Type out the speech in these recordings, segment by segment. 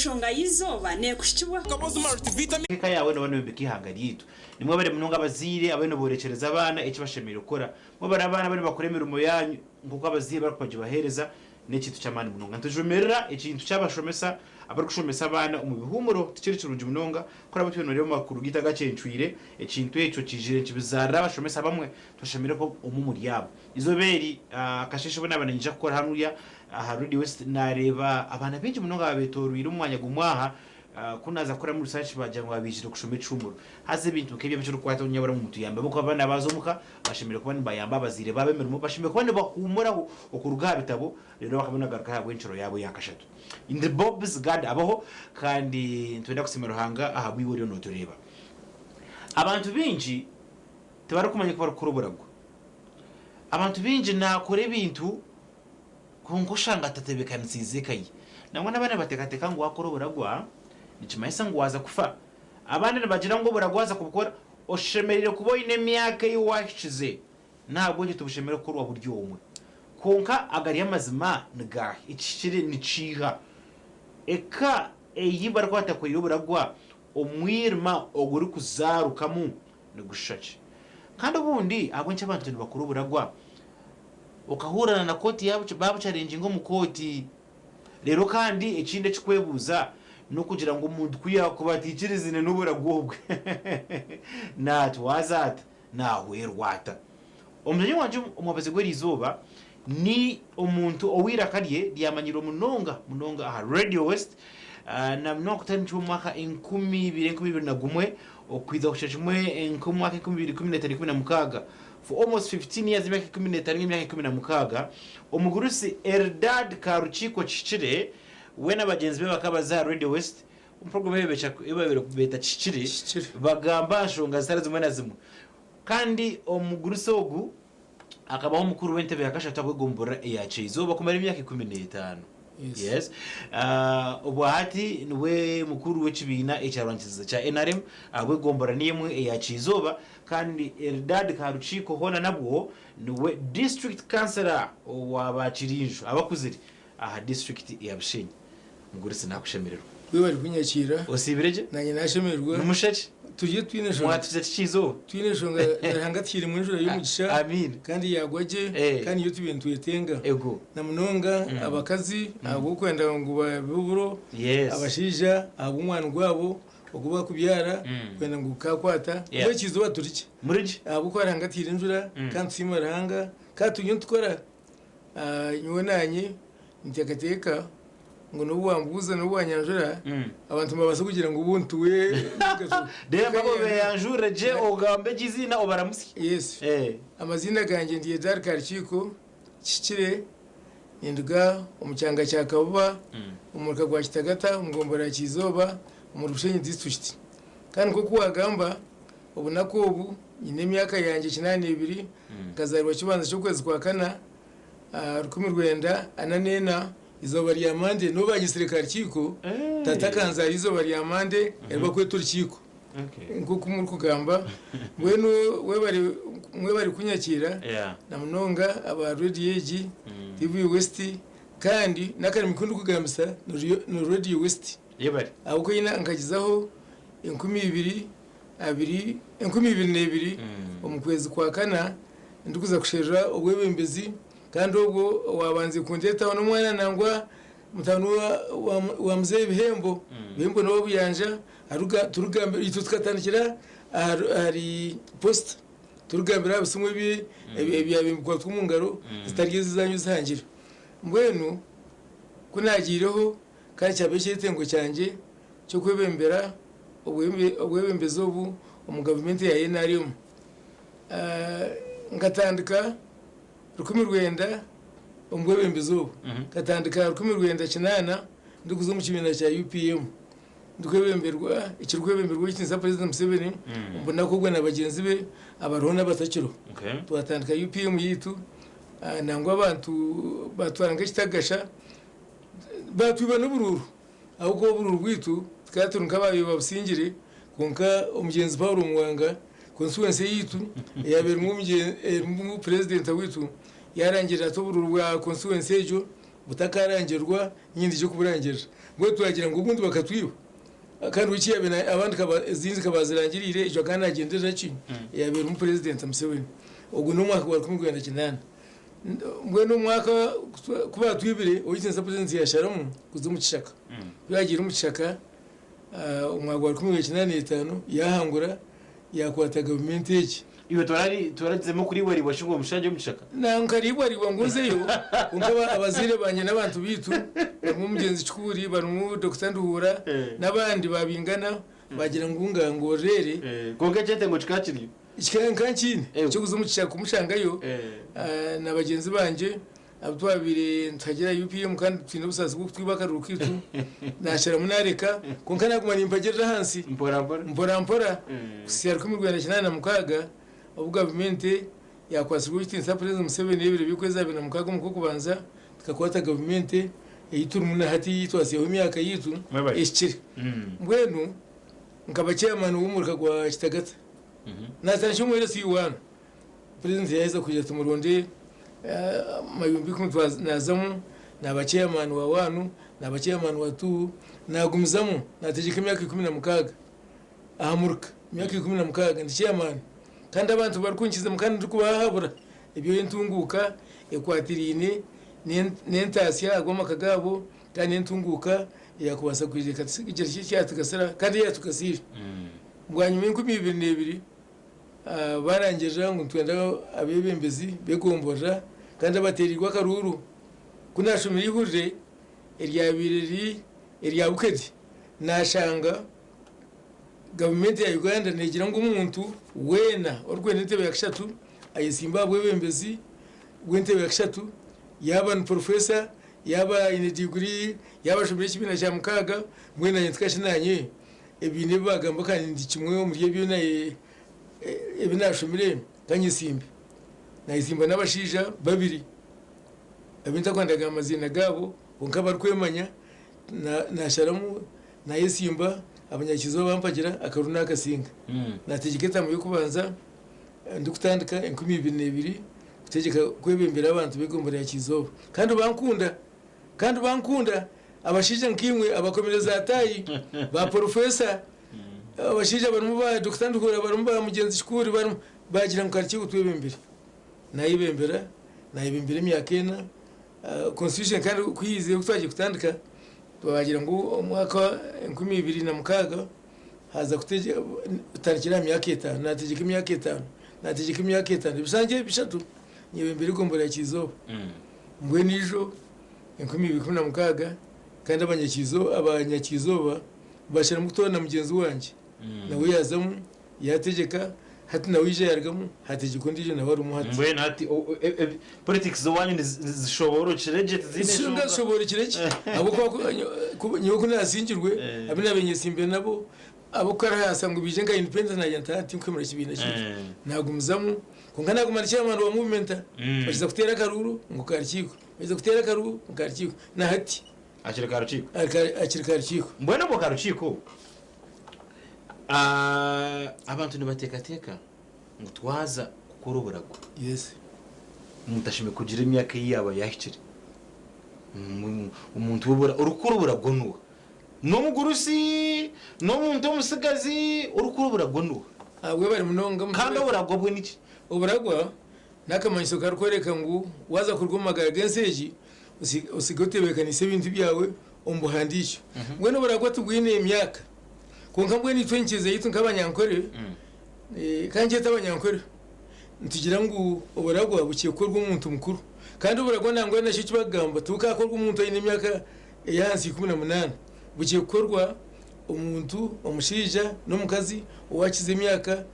enshonga y'izoba nekushikibwa keka yawe no bikihangari yitu nimwe bari munonga abazire abene borekereza abana eki bashemira ukora mwe bari abana bari bakuremera umo yanyu nguko abazire barukwaje bahereza n'ikintu cy'amani munonga ntujumerera ikintu cyabashomesa abari kushomesa abana mu bihumuro tikiri kirungi munonga kora batwe no makuru gita gacencwire ikintu eco kijire kibizara bashomesa bamwe tushemira ko umumuri yabo izoberi akasheshe bona abaninja gukora hanuya harudi west nareba abana benshi munonga babetoruira umwanya gumwaha kunaza kora muri research bajya ngo abijire kushome icumuro haze ibintu kebye byo kwata unyabara mu mutu yambe bako abana bazomuka bashimira kubana bayamba bazire babemera mu bashimira kubana bahumura okuruga bitabo rero bakabona garuka yabo incuro yabo yakashatu in the bobs god abaho kandi twenda kusimira hanga aha bwiwori no tureba abantu binji tebara kumanya ko barukuruburagwa abantu binji nakore ibintu kungushanga tatebekanisize kayi namwe nabana batekateka ngo wakuruburagwa nichimaisa ngo waza kufa abandi bagira ngo buragwaza kubukora oshemerere kuboyine myaka yiwashize ntabwo nje tubushemere ko rwa buryo umwe konka agari y'amazima ngahe ikikire niciha eka eyibar kwata ko yoburagwa omwirma oguri kuzarukamu nigushache kandi ubundi abo nce abantu bakuru buragwa ukahurana na koti yabo babu challenge ngo mukoti rero kandi ikinde cikwebuza no kugira ngo umuntu kuyakubatikirize n'uburagobwe natwazata nahwerwata omwenye wanje umubaze gwerizoba ni umuntu owirakariye lyamanyiro munonga aha Radio West na mnokutani cy'umwaka 2021 okwiza kushashimwe 2016 for almost 15 years imyaka 15 imyaka 16 omugurusi Eldad Karuchiko Chichire wena bagenzi be bakabaza Radio West umprogramme yebebera kubeta Chichire bagamba nshonga zitari zimwe na zimwe kandi omugurusogu akabaho mukuru w'entebe yakashata bwegombora yace izoba kumara imyaka 15 yes ubahati niwe mukuru w'ekibina echarangiza cha NRM abwegombora niyemwe yace izoba kandi Eldad Karuchiko hona nabwo niwe district councillor wabachirinjo abakuziri aha district ya Bushenyi ngurisi nakushemererwa we bari kunyakira osibireje nanye nashemererwa numushaje tuje twinesho mwatuze kizo twinesho ngahangatire mu njura y'umugisha amin kandi yagwaje kandi iyo tubintu yetenga ego na munonga abakazi abo kwenda ngo baburo abashija abo umwana gwabo okuba kubyara kwenda ngo kakwata iyo kizo baturike murije abo ko arangatire njura kandi simaranga katunyo tukora nyonanye ntekateka ngo no wambuza no wanyanjura abantu babasa kugira ngo ubuntu we de babo beyanjura je ogambe gizina obaramusi yes amazina ganje ndiye Eldad Karuchiko Chichire induga umucyanga cya Kabuba umurika gwa Kitagata umugombora kizoba umurushenyi district kandi ko kuwagamba ubunako ubu nyine myaka yanje 82 kazarwa kibanza cyo kwezi kwa kana rukumi rwenda ananena izoba rya mande no bagisirikare kiko tatakanza izoba rya mande erba kwetu rikiko nkuko muri kugamba weno we bari kunyakira na munonga aba Radio Age TV West kandi nakari mikundu kugambisa no Radio West yebari abuko yina nkagizaho 2022 omukwezi kwa kana ndukuza kushera obwebembezi kandi ubwo wabanze kundeta no mwana nangwa mutanu wa mzee bihembo no buyanja aruga turugambe itutkatandikira ari post turugambira bisumwe byabimukwa twumungaro zitarigeze zanyu zangira mbwenu kunagireho kandi cyabeshe itengo cyanje cyo kwebembera obwebembezo ubu umugavement ya NRM ngatandika rukumi rwenda umwebembezo katandika rukumi rwenda kinana ndukuzo mu kibina cya UPM ndukebemberwa ikirwebemberwa cy'insa president Museveni mbona ko gwe nabagenzi be abarona batakiro twatandika UPM yitu nangwa abantu batwaranga kitagasha batwiba n'ubururu ahubwo bururu rwitu twaturunka bayo babusingire konka umugenzi Paul Mwanga constituency yitu yabera mu president witu yarangira to bururu rwa constituency ejo butakarangirwa nyindi cyo kuburangira bwo turagira ngo ubundi bakatwiba kandi ukiye abandi zinzi kabazirangirire icyo kandi agendera ki yabera mu president Museveni ubwo no mwaka wa 2008 mbwe no mwaka kuba twibire uyisenza president yasharamu kuzumucishaka yagira umucishaka umwaka wa 2005 yahangura yakwata government yiki iyo twarazemo kuri wari washingo mushanje mushaka nankari wanguzeyo unkaba abazire banye nabantu bitu mu mugenzi cyukuri barumu Dr Nduhura nabandi babingana bagira ngo rere konga cyete ngo cikakiriyo ikikankine cyo kuzumucisha kumushangayo na bagenzi banje abutwabire ntagira UPM kandi twine busazi bwo twibaka rukitu nashara munareka konka naguma nimpagerera hansi mpora siyar kumigwana kinana mukaga ubwo government yakwasirwa itinsa president Museveni yebire bikweza bina mukaga mu kubanza tukakwata government yitura muna hati yitwase ho myaka yitu ishikire mbwenu nkaba chairman w'umurika gwa Kitagata natanshye mu resi yuwana president yaheza kujya tumuronde mayumbi kumutwaza nazamu naba chairman wa wanu naba chairman wa tu nagumizamo nategeka imyaka 16 ahamurika imyaka 16 ndi chairman kandi abantu barukunkiza mukandi ndikubahabura ibyo intunguka ekwatirine nentasiya agoma kagabo kandi intunguka yakubasa kwijeka igihe cyatugasara kandi yatukasira bwanyuma 2022 barangije ngo twenda abebembezi begombora kandi abaterirwa karuru kunashumira ihurire eryabiriri eryabukedi nashanga government ya Uganda negira ngo umuntu wena orwene ntebe yakishatu ayizimbabwe bembezi gwentebe yakishatu yaba ni professor yaba ine degree yaba shobire kibina cya mukaga mwena yitwashinanye ebine bagamba kandi ndi kimwe mu byo na ebinashumire kanyisimbe nayizimba n'abashija babiri abinta kwandaga amazina gabo unkaba rwemanya nasharamu nayisimba abanyakizo bampagira akaruna akasinga nategeketa mu kubanza ndikutandika 2022 kutegeka kwebembera abantu begombora yakizo kandi bankunda abashije nkimwe abakomereza atayi ba professor abashije barimo ba Dr Nduhura barimo ba mugenzi cyukuri barimo bagira nkariki kutwebembera nayibembera imyakena constitution kandi kuyize kutwaje kutandika bagira ngo umwaka 2026 haza kutegeka tarikira myaka 5 nategeka imyaka 5 bisange bishatu nyebembere gombora yakizo mbwe nijo 2026 kandi abanyakizo bashira mutona mugenzi wanje nawe yazamu yategeka hati nawe ije yargamu hategeko ndije nawe rumuhati mbwe nati politics zo wanye zishoboro kireje zine shoboro kireje abo kwa nyoko nasingirwe abinabenye simbe nabo abo kara yasanga bije nga independent na yantati kwemera kibina cyo nagumuzamu konga nagumana cyamana wa movement baziza kutera karuru ngo karikiko baziza kutera karuru ngo karikiko na hati akiri karukiko mbwe no karukiko abantu nibatekateka ngo twaza gukora uburago yes mutashime kugira imyaka yaba yahikire umuntu ubura urukuru burago nuwa no mugurusi no muntu umusigazi urukuru burago nuwa abwe bari munonga kandi uburago bwe niki uburagwa nakamanyiso karukwereka ngo waza kurwumagara genseji usigotebekanise ibintu byawe umbuhandisho mbwe no buragwa tugwine imyaka konka mbwe ni twenkize yitu nk'abanyankore kandi y'abanyankore ntugira ngo uburagwa bukiye korwa umuntu mukuru kandi uburagwa nangwa nacyo kibagamba tukakorwa umuntu ayine imyaka yansi 18 bukiye korwa umuntu umushija no mukazi uwakize imyaka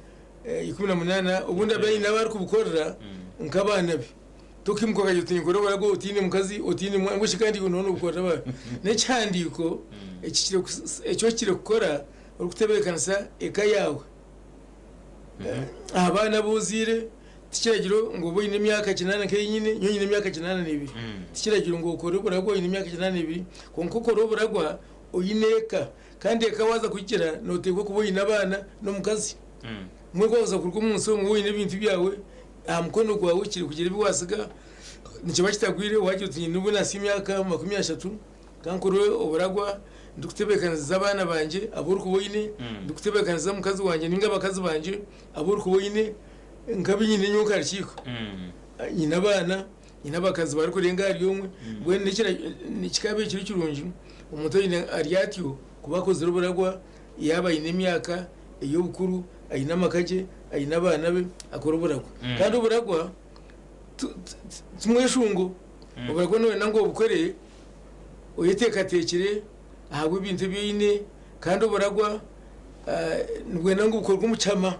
18 ubundi abayi nabari kubukorera nk'abana be tukimkoka yutinyi ko barago utine mukazi utine mwangu shikandi unono ubukora ba ne cyandiko icyo kire gukora urukutebekana eka yawe abana buzire tikiragiro ngo boyine imyaka 8 kenyine nyine imyaka 8 tikiragiro ngo ukore burago ine imyaka 8 konko ko buragwa uyineka kandi ekawaza kugira noteko kuboyina abana no mukazi mwe kwaza kurwa umunsi wo muboyine ibintu byawe mukono gwawe kiri kugira ibiwasiga nikiba kitagwire waje uti nubu nasi imyaka 30 kankuru oburagwa ndukutebekaniza abana banje aburi kuboyine ndukutebekaniza mukazi wanje ninga bakazi banje aburi kuboyine ngabinyine nyoka arikiko nyina abana nyina bakazi bari kurenga ari yomwe bwe nikikabe kiri kirungi umuto nyine aryatyo kubakoze ruburagwa yaba ine myaka iyo bukuru ayina makaje ayina abana be akora uburagwa kandi uburagwa tumweshungo uburagwa none nango bukoreye uyitekatekere ahabwe ibintu bine kandi uburagwa nibwe nango bukorwa umucama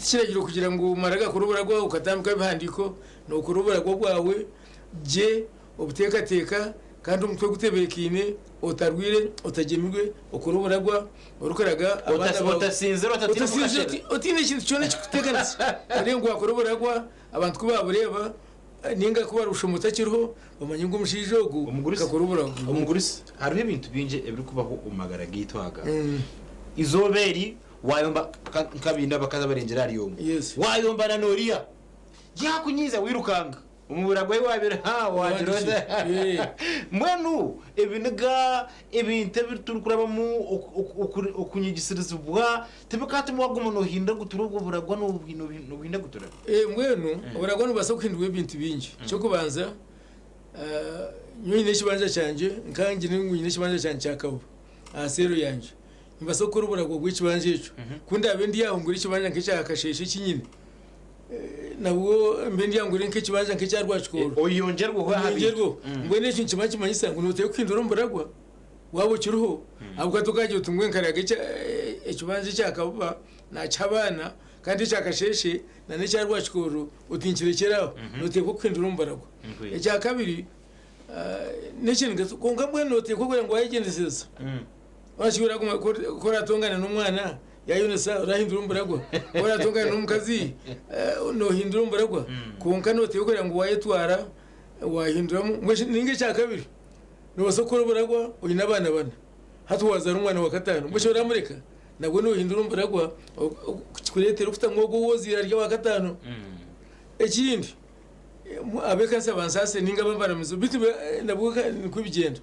kiragiro kugira ngo umaraga kuri uburagwa ukatambika ibihandiko no kuri uburagwa bwawe je ubutekateka kandi umutwe gutebekine otarwire otagemirwe okora uburagwa urukoraga abana batasinzira otine kintu cyone kikuteganisa arengo akora uburagwa abantu kubabureba ninga kubarusha mutakiriho bamanye ngo umushijogo akora uburagwa umugurisi hariho ibintu binje ebiri kubaho umagara gitwaga izoberi wayomba nkabinda bakaza barengera ari yomwe wayomba na noriya yakunyiza wirukanga umuragwe wabira wajiroza mwenu ebiniga ebinte biturkurabamo okunyigisirezubwa tebekati mwaguma no hinda guturugo buragwa no hinda gutura mwenu buragwa no basa kuhindwa ibintu bingi cyo kubanza nyine kibanja cyanje nkangi nyine kibanja cyanje cyakabo asero yanje mbasa ko buragwa gw'ikibanje cyo kunda abendi yaho nguri kibanja nk'icyakasheshe kinyine nabwo mbendi yangu rinke kibanza nk'icyarwachikoro oyongerwa ho habingerwa ngwe n'icyo kimanyi manyisa ngo nuteye kwindura mburagwa wabo kiruho abwo tukaje utumwe nkaraga ikibanza cyakaba na cyabana kandi cyakasheshe na n'icyarwachikoro utinkirekeraho nuteye ko kwindura mburagwa icya kabiri n'ikintu konga mwe nuteye ko ngo wayigendeseza washibura ko ratongana n'umwana yayunesa urahindura umburagwa waratungana n'umukazi no hindura umburagwa konka note yokorera ngo wayetwara wahinduramo ninge cya kabiri no sokoro buragwa uyu nabana bana hatwaza n'umwana wa gatanu mwe shora mureka nabwo no hindura umburagwa kuretera ufite ngogo wozira rya wa gatanu ekindi abekansa bansase ninga bambaramizo bitu nabwo kubigenda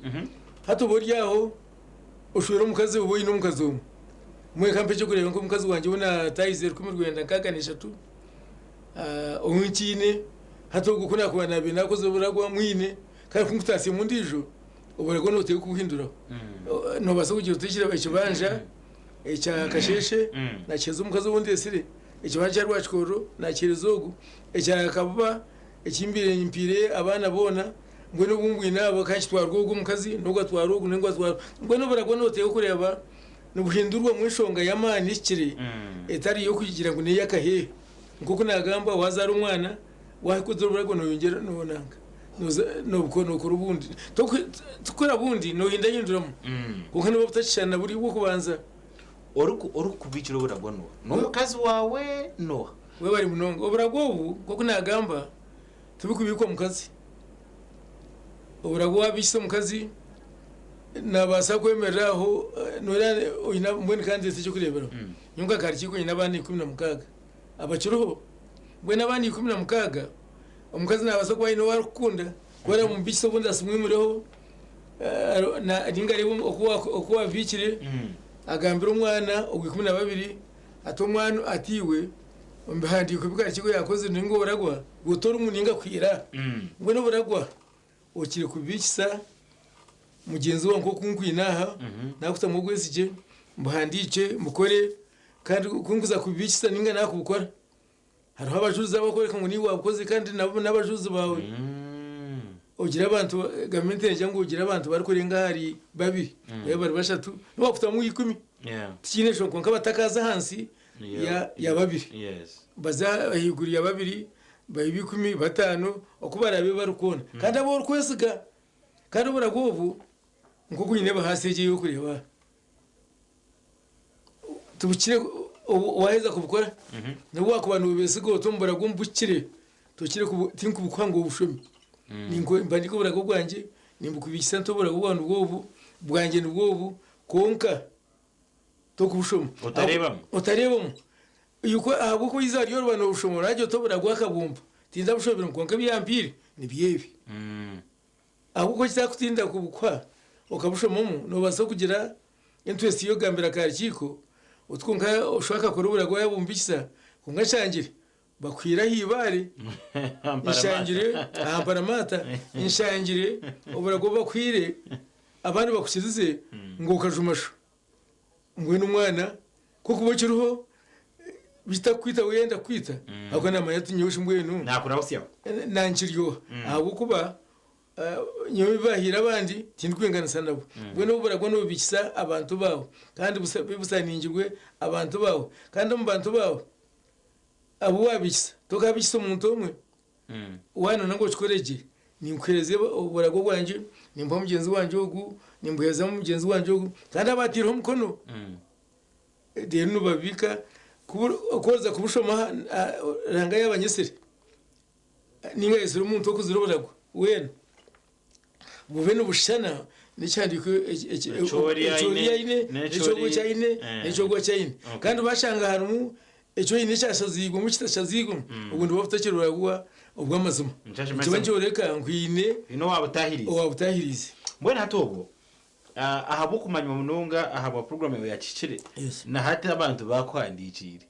hato boryaho ushora umukazi uboyi n'umukazi umwe mwe kampeje kureba ngo mukazi wanje ubona tayizer kumirwenda kakanisha tu unkine hato gukuna kubana binakoze buragwa mwine kandi kumutasi mu ndijo uburagwa no teye kuhindura no basa kugira utishyira bakibanja ecya kasheshe na cyezo umukazi wundi esire ekibanja rwachikoro na cyerezogu ecya kababa ekimbire impire abana bona ngo no bungwina abo kashitwarwa ubwo mukazi no gatwara ubwo ngo atwara ngo no buragwa no teye kureba nubuhindurwa mwishonga yamani ikiri etari yo kugira ngo ne yakahe nguko nagamba wazara umwana wahikuze buragwa no yongera no nanga no bukono ko rubundi tukora bundi no hinda yinduramo kuko no butacishana buri bwo kubanza oruku biciro buragwa no mukazi wawe no we bari munongo buragwa ubu kuko nagamba tubikubikwa mukazi buragwa bishise mukazi nabasa kwemeraho nora oyina mbone kandi cyo kurebera nyunga kari kiko nyina bani 16 abakiruho mbwe nabani 16 umukazi nabasa kwa ino warukunda kwera mu biso bunda simwimureho na dinga rebo okuwa bikire agambira umwana ugwi 12 atomwana atiwe mbahandi kubika kiko yakoze ningo buragwa gutora umuninga kwira mbwe no buragwa ukire kubikisa mugenzi wangu kunkwinaha nakuta mugwesije mbuhandice mukore kandi kunguza kubikisa ninga nakubukora hariho abajuzi abakoreka ngo ni wakoze kandi nabo n'abajuzi bawe ugira abantu gamente cyangwa ugira abantu bari kurenga hari babi bari bashatu n'abakuta mu 10 tikine shoko nkabatakaza hansi ya babiri baza ahiguriye babiri bayibi 10 batano okubarabe barukona kandi abo rukwesiga kandi buragovu ngo kunyine bahasege yo kureba tubukire waheza kubukora nabo wakubantu besigo tombora gumbukire tukire tinku bukwango ubushumi ningo mbandiko burago bwanje nimbukubisa ntobora kubana ubwo bwanje n'ubwo konka to kubushoma utarebamo yuko ahubwo izari yorwana ubushomora ajyo tobura gwakabumba tinda bushobora konka byampire ni byebi ahubwo cyakutinda kubukwa ukabushomomo no baso kugira interest yo gambira karikiko utwunka ushaka kurubura gwa yabumbikisa kungashangire bakwira hibare inshangire amparamata inshangire uburago bakwire abandi bakusizize ngo kajumasho ngwe n'umwana ko kubokiruho bita kwita wenda kwita ahubwo namayatu nyoshe mbwenu nakura usiyaho nankiryo ahubwo kuba nyowe bahira abandi tindikwenganisa nabo ngwe no burago no bikisa abantu bawo kandi busaningirwe abantu bawo kandi mu bantu bawo abo wabikisa tokabikisa umuntu umwe wana nango chikoreje nimkwereze uburago bwanje nimba mugenzi wanje ogu nimbuheza mugenzi wanje ogu kandi abatira umukono de no babika koza kubushoma ranga y'abanyesere ninga yesere umuntu okuzira uburago wena bube no bushana nicyandiko ine n'icyogo cyine kandi bashanga harimo icyo yine cyashazigo mu kitashazigo ubundi bafutakirura gwa ubwamazuma kibanjye reka ngwine ino wabutahirize mbona hatobo ahabo kumanya mu munonga ahabo program ya kicire na hati abantu bakwandikire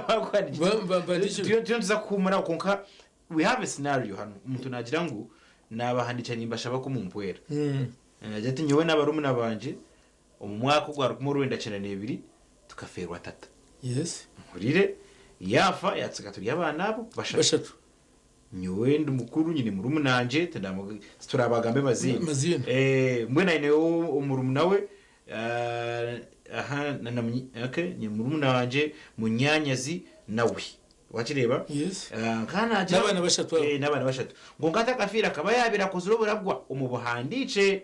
bakwandikire tuza kumara konka we have a scenario hano umuntu nagira ngo nabahandikira nimbasha bako mu mpwera najati nyowe n'abarumuna banje umwaka ugwa rukumo rwenda 92 tukaferwa tata murire yafa yatsika turi abana abo bashatu nyowe ndumukuru nyine murumunanje turabagambe mazina mwe naine umurumuna we aha okay murumuna wanje munyanyazi nawe wakireba kana n'abana bashatu n'abana bashatu ngo ngata kafira kaba yabira kuzuroburagwa umubuhandice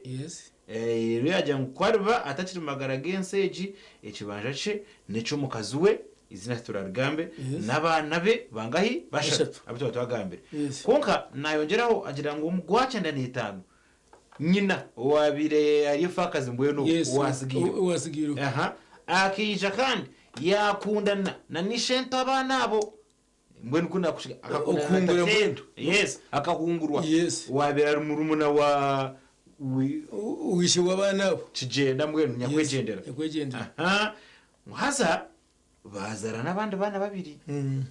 rero yajya kwarva atakiri magara genseji ekibanja ce neco mukazuwe izina turarigambe n'abana be bangahi bashatu abito batwagambere konka nayongeraho agira ngo umugwacha ndanitano nyina wabire ari fakazi mbweno wasigiro aha akija kandi yakundana na nishento abana abo mbwenu kuna kushika akakungura mwendo akahungurwa wabira ari murumuna wa wishe wabana kigenda mbwenu nyakwegendera aha muhaza bazara nabandi bana babiri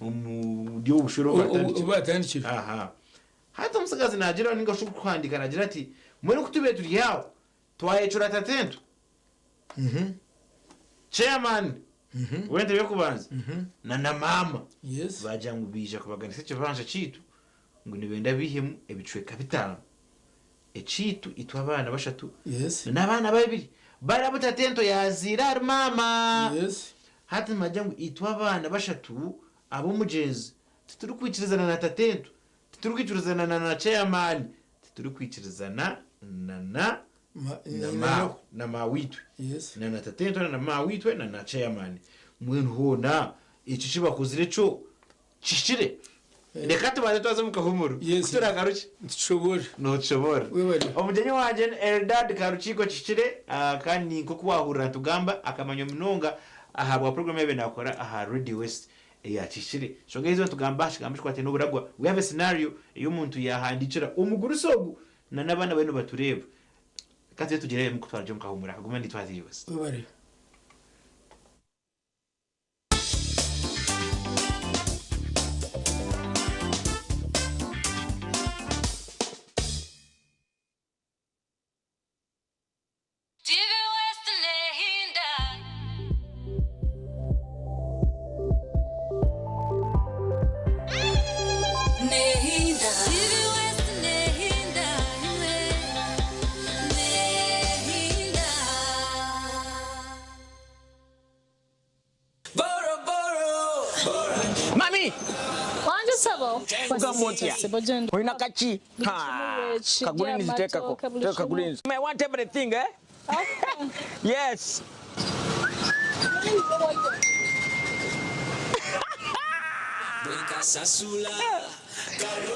umudyo ubushoro batandikira aha hata musagazi nagira ninga shuku kwandika nagira ati mwene kutube turi yawo twayecura tatento chairman wende byo kubanza na mama baja ngubija kubaganisa kivanje citu ngo nibenda bihemu ebicweka bitano echitu itwa abana bashatu n'abana babiri barabuta tento yazira mama hati majangu itwa abana bashatu abo mujezi tuturi kwikirizana na tatento tuturi kwikirizana na chairman tuturi kwikirizana na mawitwe na tatento na mawitwe na chairman mwenu hona ichi kuzire cyo kishire reka tubaze twaze mukahumuru turagaruke ntushobora umugenyi wanje Eldad Karuchiko kishire kandi nko kuwahurira tugamba akamanyo mnonga ahabwa program yabe nakora aha Radio West ya kishire shogezo tugamba shikambishwa ati n'uburagwa we have a scenario iyo umuntu yahandikira umuguru sogu na nabana bene batureba kati tugireye mu kutwaraje mukahumura kaguma nditwazi yose Oina kachi kagulinzi teka kagulinzi I want everything yes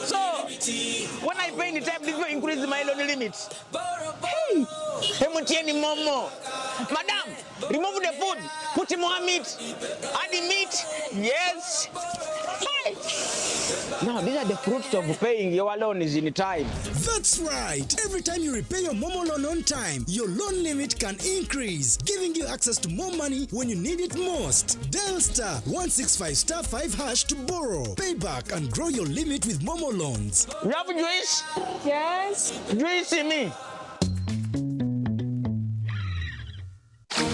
so when I pay the time this will increase my loan limit hey mutieni momo madam Remove the food. Put more meat. Add the meat. Yes. Hey. Now, these are the fruits of paying your loan is in time. That's right. Every time you repay your Momo loan on time, your loan limit can increase, giving you access to more money when you need it most. Dial *165*5# to borrow, pay back, and grow your limit with Momo loans. You have juice? Yes. Juice in me.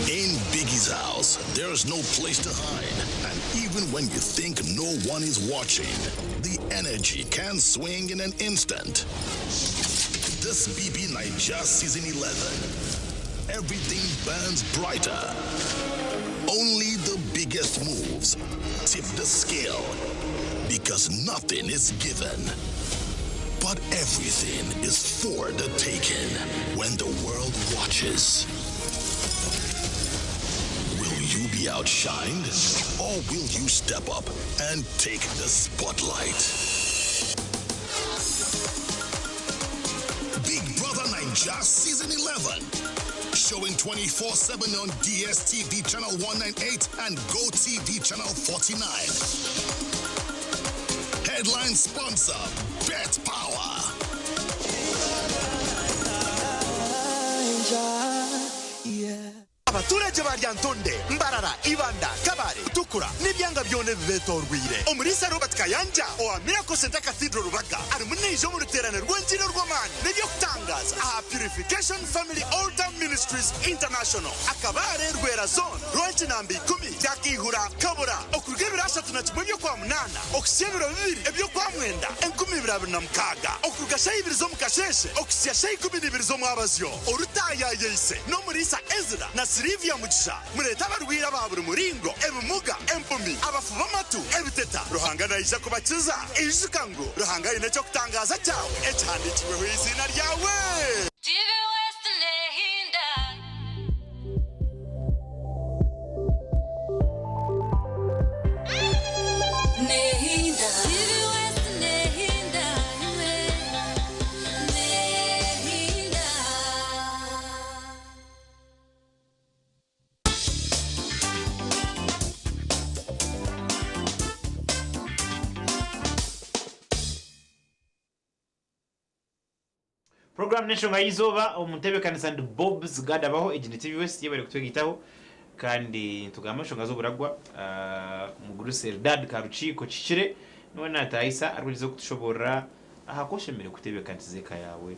In Biggie's house, there's no place to hide. And even when you think no one is watching, the energy can swing in an instant. This BB Naija Season 11. Everything burns brighter. Only the biggest moves tip the scale. Because nothing is given. But everything is for the taking when the world watches. Will you be outshined, or will you step up and take the spotlight? Big Brother Naija Season 11. Showing 24/7 on DSTV Channel 198 and GoTV Channel 49. Headline sponsor, Bet Power. abaturage ba Lyantonde, Mbarara, Ibanda, Kabare, Tukura n'ibyanga byone bibetorwire omulisa Robert Kayanja owa Miracle Center Cathedral Rubaga ari munije mu ruterane rw'enjiro rw'amani n'ibyo kutangaza aha Purification Family All Time Ministries International akabare rwera zone rw'enkinambi 10 cyakihura kabura okurwe birashatu na kimwe byo kwa munana okusebiro bibiri ebyo kwa mwenda 2026 okugasha ibiri zo mukasheshe okusya 12 zo mwabazyo orutaya yeyise no murisa Ezra na Silvia Mugisha mureta barwira baburi muringo ebumuga empumi abafu b'amatu ebiteta Ruhanga Naija kubakiza ijukango Ruhanga ine cyo kutangaza cyawe ecyandikiwe izina ryawe TV West Nehinda Nehinda TV West Nehinda Nehinda. Program neshonga yizoba umutebekanisa and Bob's gadabaho ejini TV West yebare kutwegitaho kandi tugamba shonga zo buragwa muguru Serdad Karuchiko Kicire none natayisa arwizo kutushobora ahakoshemere kutebekanisa zeka yawe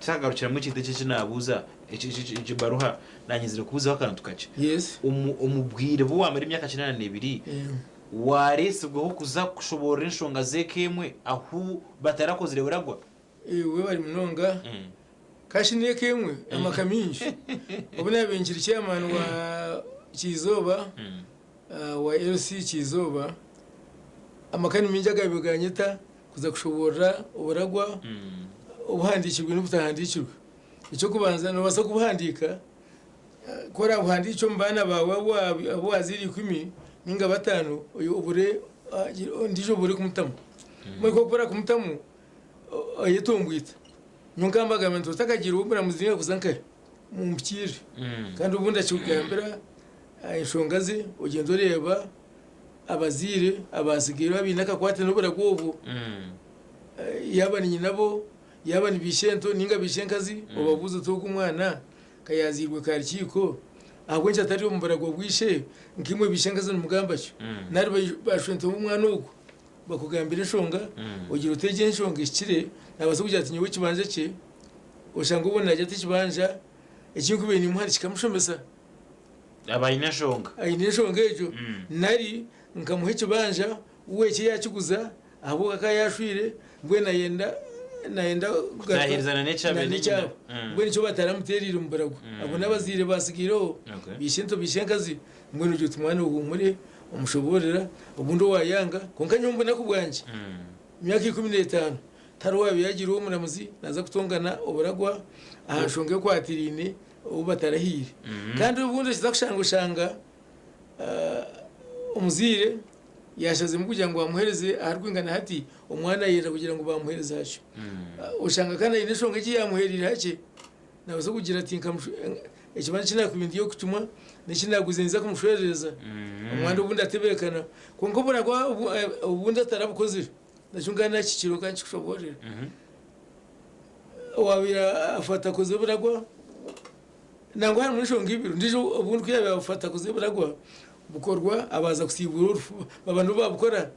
tutagarukira mu kintu cyo nabuza eci baruha nanyizire kubuza akantu tukace Yes. umubwire bo wamara imyaka 82 warese bwo kuza kushobora inshonga zekemwe aho batarakozire buragwa we bari munonga kashiniye kemwe amakaminji ubona benjira chairman wa Kizoba wa LC Kizoba amakani minjaga biganyita kuza kushobora uburagwa ubuhandikirwe n'ubutahandikirwe icyo kubanza no basa kubuhandika kora ubuhandico mbana bawe abo waziri 10 ninga batanu uyu ubure ndijo bure kumutamu mwe ko kora kumutamu yetumbwita nyungambaga mento takagira ubura muzinga kuzanka mumpyire kandi ubundi akigambira inshongazi ugendo reba abazire abasigira babinaka kwate no buragobo yabani nabo yabani bishento ninga bishenkazi obabuza tuko umwana kayazirwe karikiko ahwenje atari mu barago bwishe nkimwe bishenkazi n'umugamba cyo nari bashwente umwana uko bakugambira inshonga ugira utege inshonga ikire nabazo kujya ati nyewe kibanje cye ushanga ubona ajya tikibanja ikinkubeye ni muhari kikamushomesa abayina shonga ayine shonga ejo nari nkamuhe kibanja uweke yakiguza abo kaka yashwire mbwe nayenda gahirizana n'icyabe mbwe nicyo bataramuterira umbarago abo nabazire basigiro bishento bishenkazi mbwe n'ujye tumwana uhumure umushoborera ubundo wayanga konka nyumva nakubwanje imyaka 15 tarwa biyagira umuramuzi naza kutongana uburagwa ahashonge kwatirine ubatarahire kandi ubundi kizakushanga umuzire yashaze mu kugira ngo bamuhereze aharwingana hati umwana yera kugira ngo bamuhereze hacho ushanga kana ine shonge ki yamuherira hake nabazo kugira ati ekimana kina kubindi yo kutumwa nikinaguzenza kumushwereza umwanda ubundi atebekana konko buragwa ubundi atarabukoze ndachungana kikiro kanchi kushoborera wabira afata koze buragwa nango hari muri shonga ibiro ndijo ubundi kuyabe afata koze buragwa bukorwa abaza kusibura urufu abantu babukora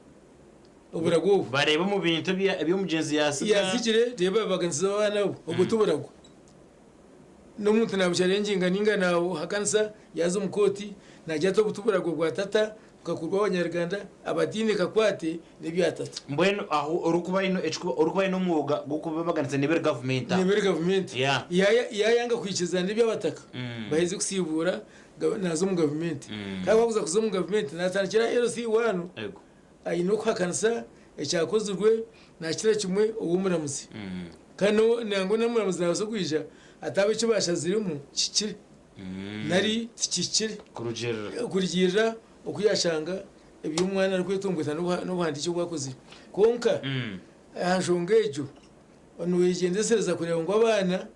uburagwa bareba mu bintu byo mugenzi yasigire reba baganza abana ubwo tuburagwa n'umuntu nabucarenginga ninga nawo hakansa yazo mukoti najya to butuburagwa bwa tata ukakurwa abanyarwanda abadini kakwate n'ibyo atatu mbweno aho urukuba ino mwuga gukuba baganza niber government yanga kwikiza n'ibyo abataka baheze kusibura nazo mu government kandi bavuza kuzo mu government natangira LC1 yego ayino kwakansa ecyakozurwe nakira kimwe uwumuramuzi kandi nango namuramuzi nazo kwija atabe cyo bashazirimo kikire nari tikikire kurugirira ukuyashanga ibyo umwana ari kwitungutsa no buhandiki bwakoze konka hanjongejo nuyigendesereza kureba ngo abana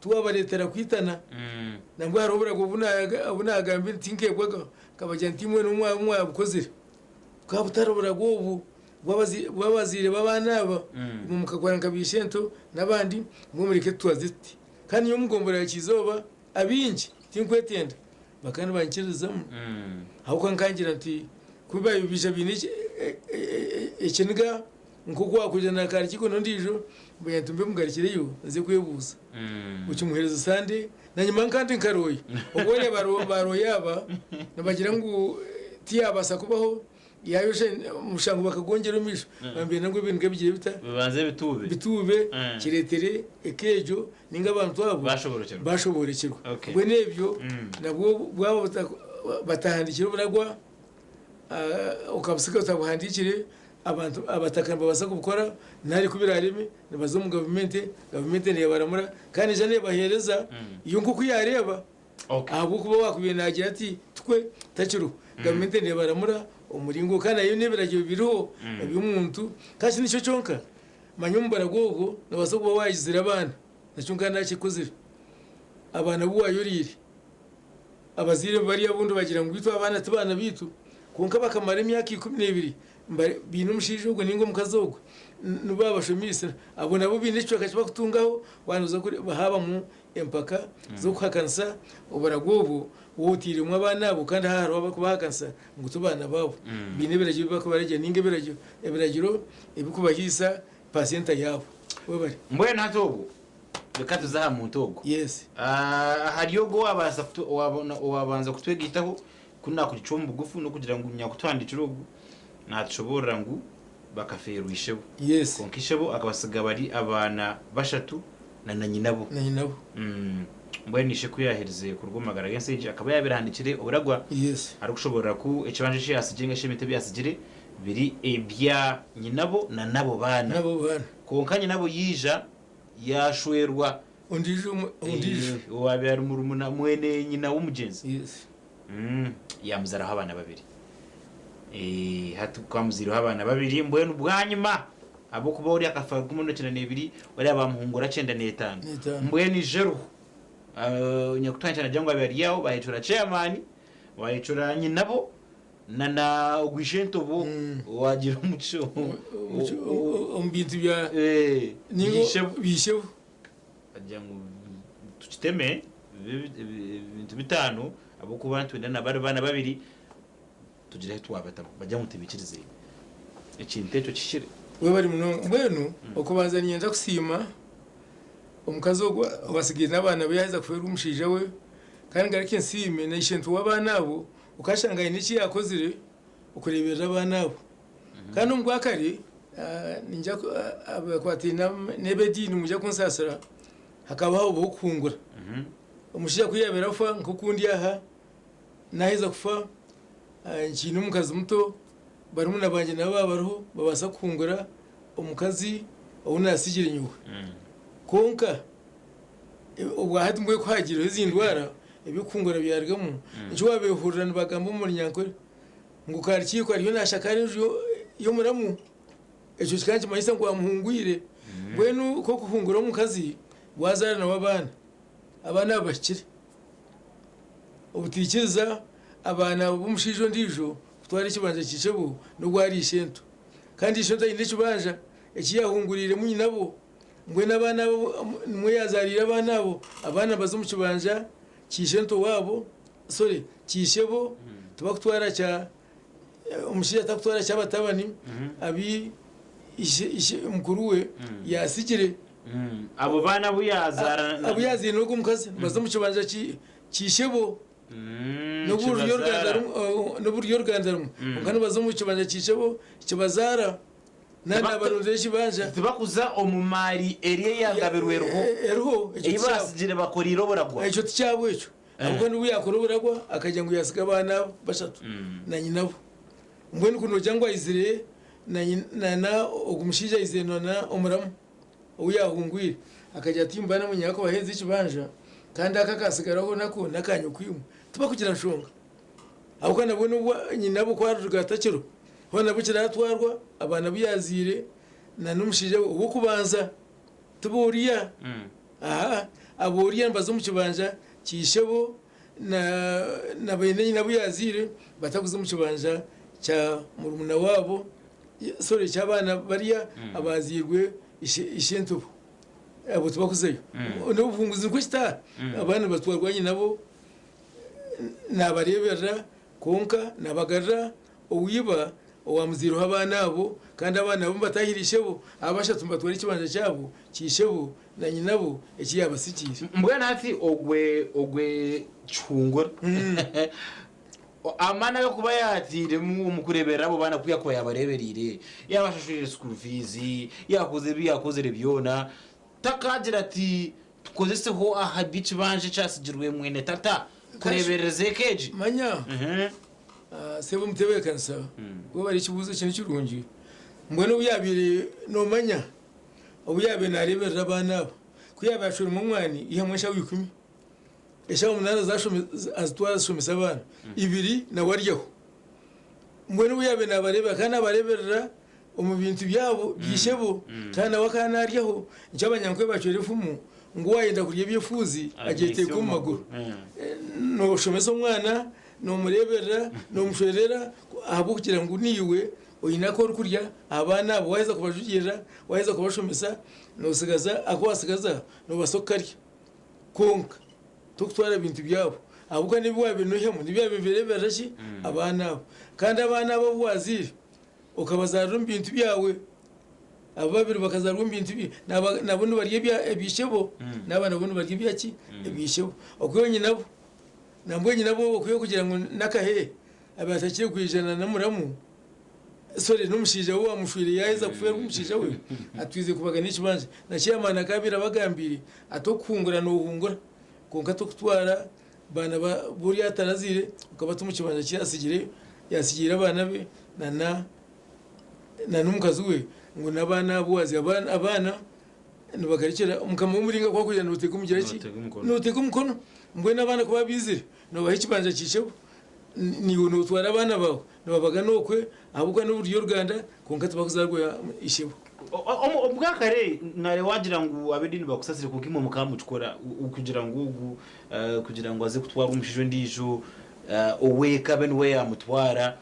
tuwabaretera kwitana nangwa harobora kubunagambira tinkebwaga kabajyantimwe n'umwe abukozera kabutarobora gobu bwabazire babana aba mu mukagwaranga bishento nabandi mwumurike twaziti kandi yo mugombora yakizoba abinji tinkwetenda bakana bankirizamo aho kankangira nti kuba ibisha biniki ekiniga nkugwa kujana karikiko nondijo mbayantumbe mugarikireyo nze kwebuza ukimuhereza sande nanyuma nkandi nkaroye ubone baroyaba nabagira ngo tiyabasa kubaho yayoshe mushango bakagongera misho bambiye nango ibintu gebigire bibanze bitube kiretere ekejo ninga abantu abo bashoborekirwa bwe nebyo nabwo bwabo batahandikira buragwa ukabusika utabuhandikire abantu abatakana babasa gukora nari kubirareme nabazo mu government ne baramura kandi jane bahereza iyo nkuko yareba abo kuba wakubinagira ati twe takiru government ne baramura umuringo kandi ayo neberaje biriho by'umuntu kashi nicyo cyonka manyumbara gogo nabaso kuba wayizira abana nacyo ngana kikuzira abana buwayorire abazire bari abundi bagira ngo bitwa abana tubana bitu konka bakamara imyaka 12 bintu mushijugwe ningo mukazogo nubabashomise abo nabo bindicyo kachiba kutungaho wanuza kuri bahaba mu empaka zo kwakansa ubaragobo wotirimwe abana abo kandi haro bakubakansa ngo tubana babo bine biraje bakubaraje ninge biragiro ibikubahisa patienta yabo webari mbwe natogo bekatu za mu ntogo yes hariyo go abaza wabanza kutwegitaho kuna kucomba bugufu no kugira ngo nyakutwandikira ubu natshobora ngo bakaferwisheho yes konkishebo akabasiga bari abana bashatu na nyinabo mbwenishe kuyahereze kurwumagara gense akaba yabirandikire uragwa yes ari gushobora ku ekibanje cyasiginga shimite byasigire biri ebya nyinabo na nabo bana konkanye nabo yija yashwerwa undijo wabera murumuna mwene nyina w'umugenzi yes yamuzaraho abana babiri hatu kwamuziro abana babiri mbwe n'ubwanyuma abo kuba uri akafa kumunokina nebiri wari abamuhungura 95 mbwe ni jeru nyakutanje najangwa bari yawo bahecura chairman bahecura nyinabo na gwishento bo wagira umuco umbintu bya bisheho ajangu tukiteme ibintu bitanu abo kubantu ndana bana babiri tugire twabata bajya mutibikirize ikintecho kishire we bari mbwenu ukubazaniye nza kusima umukazi wasigiye n'abana beyaza kufera umushije we kandi garike nsime na ishentu w'abana abo ukashangaye n'iki yakozire ukurebera abana abo kandi umgwakari ninja abakwatina nebedini mujya kunsasira hakabaho bukungura umushije kuyabera ufa nkukundi aha naheza kufa nkintu umukazi muto barumuna banje nabo babaruho babasa kungura umukazi unasigira inyuwe konka ubwahati mbwe kwagira izindwara ibikungura byargamo icyo wabehurira n'abagambo mu nyankore ngo karikiko ariyo nashakari yo muramu icyo kikanje mahisa ngo amuhungwire bwenu ko kufungura umukazi wazara n'abana abana bakire ubutikeza abana b'umushijo ndijo kutwara ikibanja kicebo no gwari ishento kandi ishento inde kibanja ekiyahungurire munyi nabo mbwe n'abana mwe yazarira abana bazo mu kibanja kishento wabo kishebo tubakutwara cya umushija takutwara cyabatabani abi mukuru we yasigire abo bana buyazara abuyazira no gumukazi bazo mu kibanja kishebo no buryo rwanda kandi bazo mu kibanja kishebo kibazara nana barondesha banja tubakuza omumari eriye yagaberwerho ibasigire bakoriro buragwa icyo cyabo icyo ahubwo n'ubu yakora buragwa akajya ngo yasiga abana bashatu na nyinabo mbone kuno cyangwa izire na ogumushija izenona omuramu uyahungwire akajya atimbana munyako baheze ikibanja kandi akakasigaraho nako nakanyo kwimu tuba kugira nshonga ahubwo nabone nyinabo kwa rugatakiro hona bukira atwarwa abana biyazire na numushije wo kubanza tuburiya aburiya mbazo mu kibanja kishebo na bene nyina buyazire bataguze mu kibanja cya murumuna wabo cyabana bariya abazirwe ishento abo tubakuzeyo no buvunguzi ko kita abana batwarwa nyinabo nabarebera konka nabagarra owiba owamuziro abana abo kandi abana bo batahirishebo abashatu mbatwara ikibanja cyabo kishebo na nyinabo ekiyabasikire mbwana ati ogwe chungura amana yo kuba yatire mu kurebera abo bana kuyakoya yabareberire yabashashije school fees yakoze biyakoze rebyona takagira ati tukozeseho ahabici banje cyasigirwe mwene tata kurebereze keje manya sebo mutebe kansa go bari kibuze kintu cyurungi mbone uyabire no manya uyabe nareberera abana kuyabashura mu mwani ihamwesha wikumi esha umunana azitwara shumisa abana ibiri na waryaho mbone uyabe nabareba kana bareberera mu bintu byabo byishebo kana wakana aryaho icyabanyankwe bacerefumu ngo wayenda kurya byefuzi agete ku maguru no shumesa umwana no mureberera no mushorera abo kugira ngo niwe oyinako kurya abana abo waheza kubajugirira waheza kubashomesa no sigaza akwasigaza no basokarya konka tukutwara ibintu byabo abuka nibiwabe no hemu nibiyabe birebera ki abana kandi abana abo bwazire ukabazarura ibintu byawe ababiri bakazarura ibintu bi nabone bariye ebishebo nabana bone bariye byaki ebishebo okuyonye nabo nambwenye nabo okuye kugira ngo nakahe abatakire kwijana na muramu n'umushije wo amushwire yaheza kufera umushije we atwize kubaga n'ikibanje na cyamana kabira bagambiri atokungura no hungura konka tokutwara bana buri atarazire ukabata mu kibanje cyasigire yasigira abana be na numukazi we ngo nabana buwazi abana nibagarikira umukama w'umuringa kwa kugira ngo uteke umugira ki n'uteke umukono mbwe nabana kuba bizire no bahe kibanje cicebo ni uno twara abana bawe nababaga nokwe abuka n'uburyo Rwanda konka tubakuzarwa ishebo ubwakare nare wagira ngo abedini bakusasire kugimo mukamucukora kugira ngo aze kutwara umushijo ndijo oweka ben we amutwara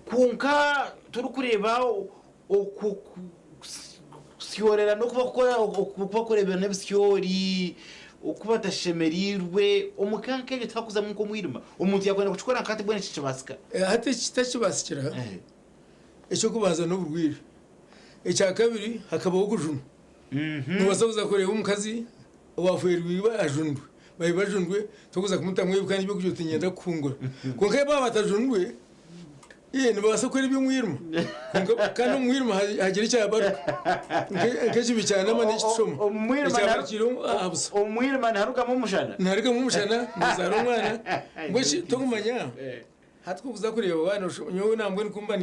konka turi kureba siyorera no kuba kurebera n'ebisyori ukuba tashemerirwe umukanke takuza munko mwirima umuntu yakwenda kuchukora kati bwene kicibasika hate kitakibasikira icyo kubanza no burwire icya kabiri hakabaho kujuna nubasabuza kureba umukazi wafuirwa ajundwe bayibajundwe tokuza kumutamwe kandi byo kujya tinyenda kungura konka baba batajundwe nibasa kuri byo mwirima kandi umwirima hagira icyo yabaruka nkeje bicana n'amane cyicoma umwirima ntarugamo umushana muzaro mwana ngo tongumanya hatwo kuza kureba bana nyowe nambwe nikumba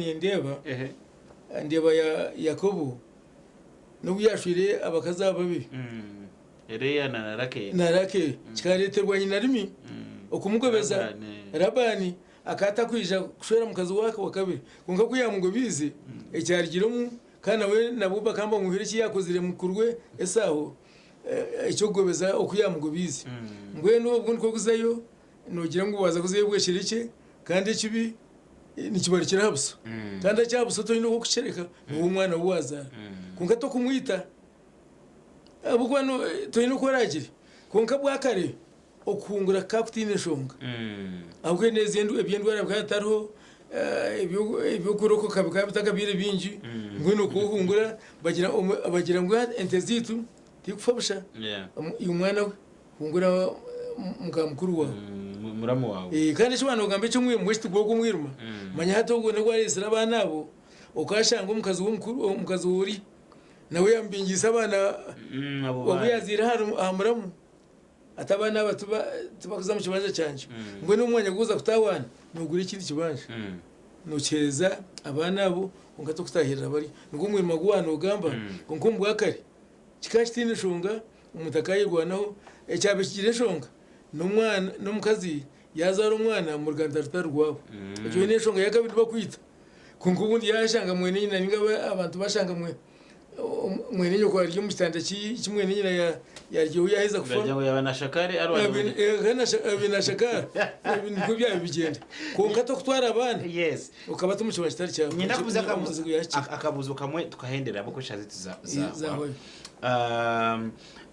ndeba ya Yakobo n'ubu yashire abakaza babi Ereya na Rake kikareterwa nyina rimi okumugobeza Labani akata kwija kushora mukazi wake wa kabiri kunga kuyamugo bize ecyarigiromu kana we nabuba kamba muhire ki yakozire mukurwe esaho icyo gobeza okuyamugo bize ngwe no ubwo nko kuzayo nogira ngo waza kuzebweshira iki kandi kibi nikibarikira habuso kandi cyabuso to no kucereka uwo mwana waza kunka to kumwita abugwano to no koragire kunka bwakare okungura kapitine shonga abwe nezendu ebyendwara bwatariho ibyo kuroko kabitaka bire binji ngwino kuhungura bagira ngo entezitu tikufabusha uyu mwana we hungura mukamukuru wawe muramu wawe kandi cyo ugambe cyo mwe mwese tugoko mwiruma manya hato ngo ne gwarese abana abo ukashanga umukazi w'umukuru umukazi wuri nawe yambingisa abana abo yazira hamuramu atabana tubakuza mu kibanza cyanje ngo ni umwanya guza kutawana nugura ikindi kibanza nukeza abana abo ungato kutahirira bari ngo mwirima gwana ugamba ngo mbwakare kikashitine shonga umutakayirwanaho ecyabe kigire shonga n'umwana n'umukazi yazara umwana mu Rwanda rutarwabo icyo ne shonga yakabiri bakwita kunko ubundi yashanga mwene nyina ninga abantu bashanga mwene nyoko ari mu kitanda kimwe nyina yaryo yaheza kufa bajya ngo yabanashakare arwana binashakara ibintu bya bigenda kunka to kutwara abana yes ukaba tumushobora kitari cyawe nyina kuza akabuzo kamwe tukahendera abo kweshazi zaho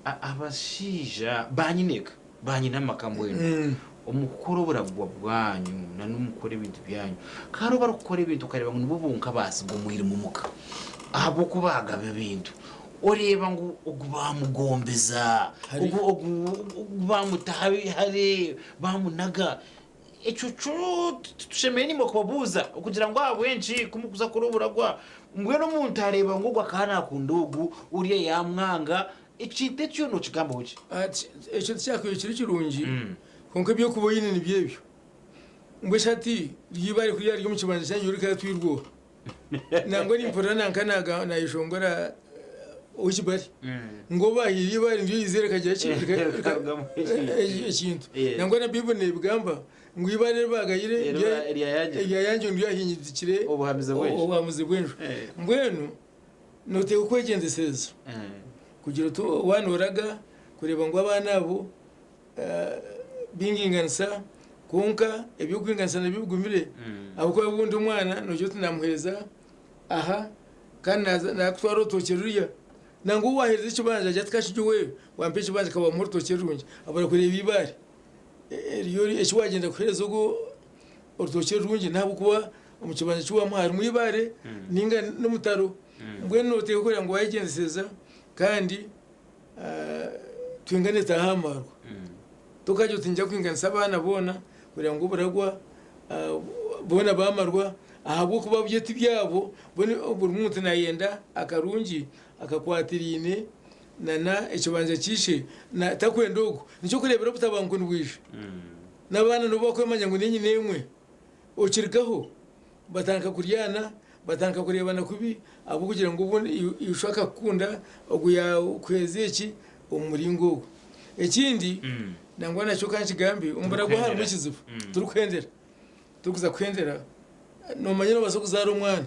abashija banyineka banyina makambwene umukuru burabwa bwanyu na numukore ibintu byanyu karo barukora ibintu kareba ngo nububunka basi ngo muhire mu muka abo kubaga bibintu ureba ngo bamugombeza bamutahabi hari bamunaga ecucu tushemeye nimo kubabuza kugira ngo abenshi kumukuza kuruburagwa mbwe no muntu areba ngo akana kundugu uriye yamwanga ikite cyo no kigamba uki icyo cyakwiye kiri kirungi konke byo kuboyine ni byebyo mbwe shati ryibare kuri yaryo mu kibanza cyanyu uri katwirwo nango ni mpora nankanaga nayishongora ukibari ngo bahiri bari ndiyo izere kajya ikintu nango na bibone bigamba ngo ibare bagayire ya yanjye ndiyo yahinyidikire obuhamize bwenjo mbwenu note ukwegendeseza kugira to wanoraga kureba ngo abana abo bingingansa kunka ebyo kwingansa nabigumire abukwa bundi umwana nojo tunamuheza aha kandi nakutwara utokeruriya nango waheza ikibanja cyatwashije wewe wampe ikibanja kaba mu rutokerunje abara kureba ibare riyo ekiwagenda kuhereza ugo urutokerunje ntabwo kuba mu kibanja cy'uwamuhari mu ibare ninga n'umutaro mbwe note gukorera ngo wayigendeseza kandi twingane tahamarwa tukajya tinjya kwingansa abana bona kugira ngo buragwa bona bamarwa ahabwo kuba byeti byabo buri muntu nayenda akarungi akakwatirine nana ikibanza kishe na takwendogo nicyo kurebera butabangu ndwishe nabana no bakwemanya ngo ninyi nemwe ukirgaho batanka kuryana batanka kurebana kubi abo kugira ngo ubone ushaka kukunda oguya kwezeki umuringo ekindi nangwa nacyo kankigambi umbaragwa hari mukizivu turukwendera tukuza kwendera no manyino baso kuzara umwana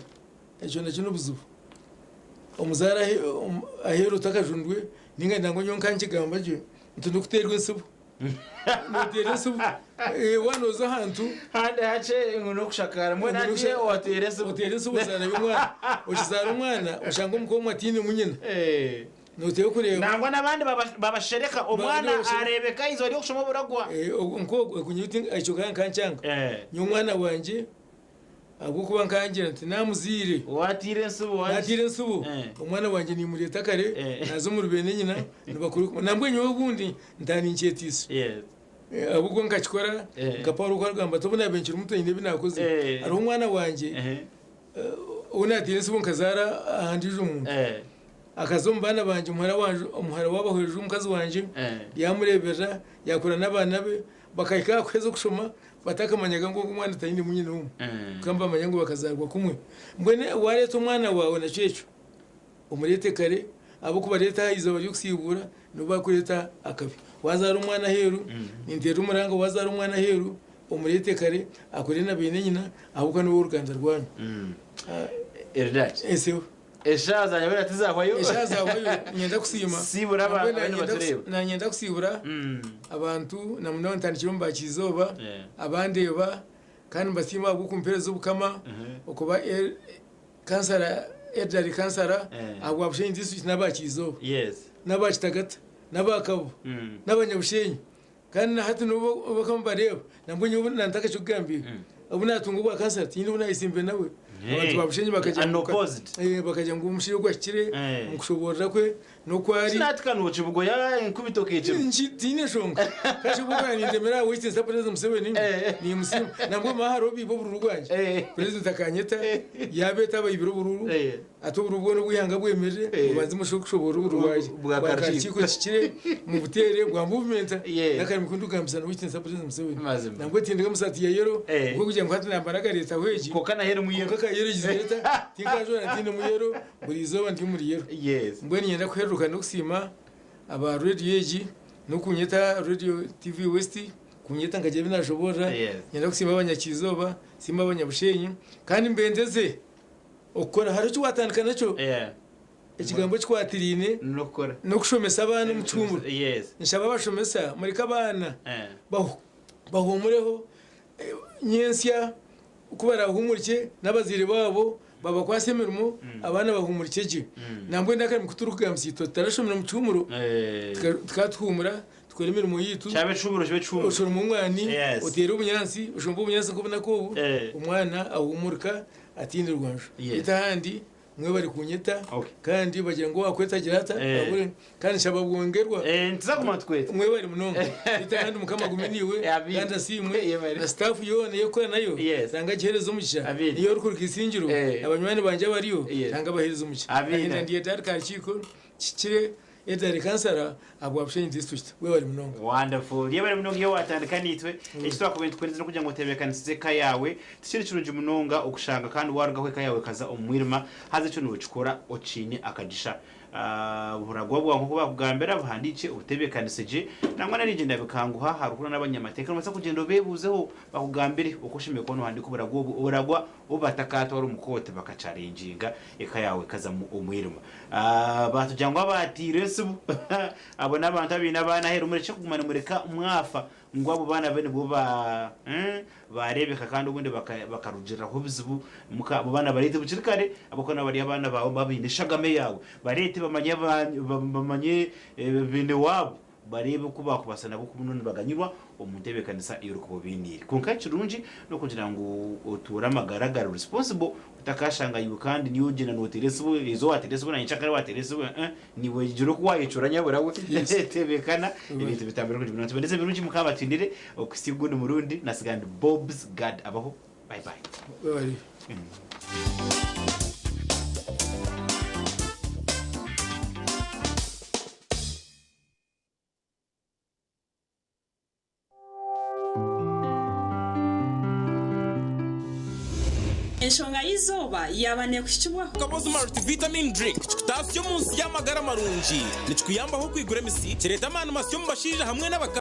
ecyo nacyo nubuzuvu umuzara ahero takajundwe ninga ndango nyonka nkigamba je ntundukuterwe nsubu nutere nsubu wanoza hantu hande hace ngono kushakara mwana je watere nsubu zana y'umwana ukizara umwana ushanga umukobwa atine munyina noteyo kureba nangwa nabandi babashereka umwana arebeka izo ari kushoma buragwa umukobwa kunyuti icyo kancyanga nyumwana wanje abwo kuba nkangira nti namuzire watire nsubu umwana wanje ni mureta kare nazo mu rubene nyina nibakuru nambwe nyo gundi ndani nketiso abwo nkakikora ngaparo kwarugamba tubona benshi umuto inde binakoze ari umwana wanje unatire nsubu nkazara ahandije umuntu akazombana banje umuhara wabahurije umukazi wanje yamurebera yakora n'abana be bakayika kweza kushoma batakamanyaga ngo umwana tayindi munyine umwe kamba amanyango bakazarwa kumwe mbone wareta umwana wawe na cyeco umurete kare abo kubareta izo bari kusibura no bakureta akabi wazara umwana heru nintera umuranga wazara umwana heru umurete kare akore na bene nyina abuka no uruganda rwanyu Eridach eseho eshaza nyabera tizahwayo eshazawayo nyenda kusima Sibura abantu batureba. na nyenda kusibura abantu na muno ntandikiro mbakizoba abandeba kandi mbasima bwo kumpereza ubukama okuba kansara edari kansara abo abushenyi district nabakizoba yes n'abakitagata n'abakabo n'abanyabushenyi kandi na hati nubo bakambareba nambonye ubu nantaka cyugambi ubu natunga ubwa kansara tindi ubuna isimbe nawe abantu babushenyi bakajya ngo umushiro gwakire mukushobora kwe no kwari sinatikana ubucibugo ya inkubito kiciro tine shonga kaje bugana ndemera wite sa president Museveni ni musimo nambwo maharo bibo bururu rwanje president akanyeta yabeta abayibiro bururu atoburu bwo bwihanga bwemeje ubanze musho kushobora uburwaje bwakachiko kikire mu butere bwa movement nakari mukundu gambisana wite sa president Museveni nambwo tindega musati yero bwo kujya ngo hatana mbaraga leta weji ko kana hero muyero kaka yero gizeta tingajo na tinde muyero burizo ndi muri yero mbwe nyenda kweruka no kusima aba radio age no kunyeta radio TV West kunyeta ngaje binashobora nyenda kusima abanyakizoba sima abanyabushenyi kandi mbendeze okora hari cyo watandukana cyo ikigambo cyatirine nokora no kushomesa abana mu cyumuro nshaba bashomesa muri kabana bahumureho nyensya kubara humurike n'abazire babo baba kwa semirimo abana bahumurikeje nambwe ndakari kuturuka msito tarashomera mu cyumuro tukatwumura tukora imirimo yitu cyabe cumuro cyabe cumuro ushora mu mwani utera ubunyansi ushomba ubunyansi kubona ko umwana ahumurika atinde rwanje itahandi mwe bari kunyeta kandi bagira ngo akwetagira hata kandi shaba bwongerwa ntizakumatwete mwe bari munonga itahandi mukamagumeniwe kandi asimwe na staff yone yokora nayo sanga giherezo umugisha iyo rukurika isingiro abanywane banje bariyo sanga bahereza umugisha kandi ndiye darka chiko kikire edari kansara abo abushenyi district we bari munonga wonderful ye bari munonga yo watandikanitwe ekitwa kubintu kwenzira kugira ngo tebekanisize kayawe tikiri kirungi munonga okushanga kandi waruga kwe kayawe kaza omwirima haze cyo nucikora ocine akadisha buragwa bwa nko bakugambera buhandike ubutebekanisije namwana nije ndabikanguha harukuna n'abanyamateka bamaze kugenda bebuzeho bakugambire ukoshimiye ko no handiko buragwa ubatakata wari umukote bakacarenjinga ekayawe kaza mu omwirima batujyangwa batire subu abo nabantu abina bana hero muri cyo kugumana mureka umwafa ngo abo bana bene bo barebeka kandi ubundi bakarujira ho bizibu muka abo bana barete bukirikare abako nabari abana bawo babindishagame yawe barete bamanye bene wabo barebe kuba kubasana bo kumunone baganyirwa umutebekanisa iyo ruko biniri kunka kirunji no kugira ngo utura amagaragara responsible utakashanga yiwe kandi niyo gena no teresibo izo wateresibo na nchakare wateresibo niwe jiro ko wayicuranya burawe tebekana ibintu bitambira kuri bintu ndetse birunji mukabatindire okusigunda murundi nasiganda Bob's God abaho bye bye enshonga y'izuba yabane kushibwaho kabozo multivitamin drink kitasiyo munsi y'amagara marungi nicikuyambaho kwigura misi kireta amanu masyo mubashije hamwe n'abaka